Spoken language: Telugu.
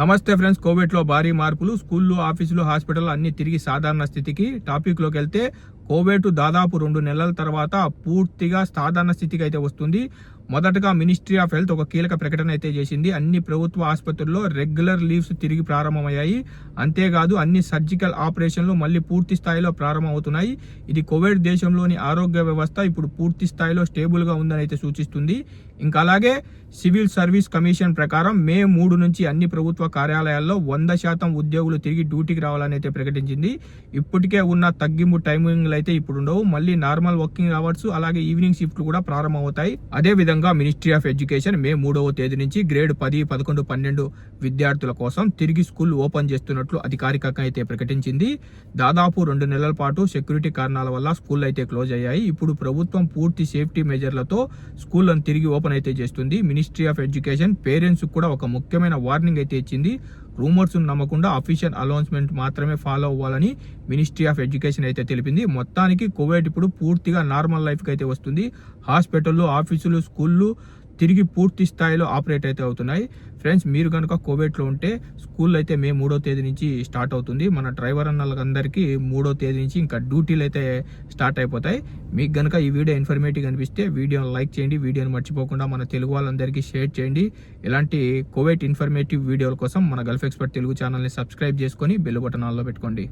నమస్తే ఫ్రెండ్స్. కోవిడ్లో భారీ మార్పులు, స్కూళ్ళు, ఆఫీసులు, హాస్పిటల్ అన్ని తిరిగి సాధారణ స్థితికి. టాపిక్లోకి వెళ్తే కోవిడ్ దాదాపు 2 నెలల తర్వాత పూర్తిగా సాధారణ స్థితికి అయితే వస్తుంది. మొదటగా మినిస్ట్రీ ఆఫ్ హెల్త్ ఒక కీలక ప్రకటన అయితే చేసింది. అన్ని ప్రభుత్వ ఆసుపత్రుల్లో రెగ్యులర్ లీవ్స్ తిరిగి ప్రారంభమయ్యాయి. అంతేకాదు అన్ని సర్జికల్ ఆపరేషన్లు మళ్ళీ పూర్తి స్థాయిలో ప్రారంభమవుతున్నాయి. ఇది కోవిడ్ దేశంలోని ఆరోగ్య వ్యవస్థ ఇప్పుడు పూర్తి స్థాయిలో స్టేబుల్గా ఉందని అయితే సూచిస్తుంది. ఇంకా అలాగే సివిల్ సర్వీస్ కమిషన్ ప్రకారం మే 3 నుంచి అన్ని ప్రభుత్వ కార్యాలయాల్లో 100% ఉద్యోగులు తిరిగి డ్యూటీకి రావాలని అయితే ప్రకటించింది. ఇప్పటికే ఉన్న తగ్గింపు టైమింగ్లు అయితే ఇప్పుడు ఉండవు. మళ్ళీ నార్మల్ వర్కింగ్ అవర్స్ అలాగే ఈవినింగ్ షిఫ్ట్లు కూడా ప్రారంభమవుతాయి. అదే విధంగా మినిస్ట్రీ ఆఫ్ ఎడ్యుకేషన్ మే 3వ తేదీ నుంచి గ్రేడ్ 10, 11, 12 విద్యార్థుల కోసం తిరిగి స్కూల్ ఓపెన్ చేస్తున్నట్లు అధికారికంగా అయితే ప్రకటించింది. దాదాపు 2 నెలల పాటు సెక్యూరిటీ కారణాల వల్ల స్కూల్ అయితే క్లోజ్ అయ్యాయి. ఇప్పుడు ప్రభుత్వం పూర్తి సేఫ్టీ మెజర్లతో స్కూళ్లను తిరిగి ఓపెన్ అయితే చేస్తుంది. మినిస్ట్రీ ఆఫ్ ఎడ్యుకేషన్ పేరెంట్స్ కూడా ఒక ముఖ్యమైన వార్నింగ్ అయితే ఇచ్చింది. రూమర్స్ నమ్మకుండా అఫీషియల్ అనౌన్స్మెంట్ మాత్రమే ఫాలో అవ్వాలని మినిస్ట్రీ ఆఫ్ ఎడ్యుకేషన్ అయితే తెలిపింది. మొత్తానికి కోవిడ్ ఇప్పుడు పూర్తిగా నార్మల్ లైఫ్కి అయితే వస్తుంది. హాస్పిటళ్ళు, ఆఫీసులు, స్కూళ్ళు తిరిగి పూర్తి స్థాయిలో ఆపరేట్ అయితే అవుతున్నాయి. ఫ్రెండ్స్, మీరు కనుక కోవిడ్లో ఉంటే స్కూల్ అయితే మే 3వ తేదీ నుంచి స్టార్ట్ అవుతుంది. మన డ్రైవర్ అన్నలందరికీ 3వ తేదీ నుంచి ఇంకా డ్యూటీలు అయితే స్టార్ట్ అయిపోతాయి. మీకు కనుక ఈ వీడియో ఇన్ఫర్మేటివ్ అనిపిస్తే వీడియోని లైక్ చేయండి. వీడియోని మర్చిపోకుండా మన తెలుగు వాళ్ళందరికీ షేర్ చేయండి. ఇలాంటి కోవిడ్ ఇన్ఫర్మేటివ్ వీడియోల కోసం మన గల్ఫ్ ఎక్స్పర్ట్ తెలుగు ఛానల్ని సబ్స్క్రైబ్ చేసుకొని బెల్ బటన్ ఆన్లో పెట్టుకోండి.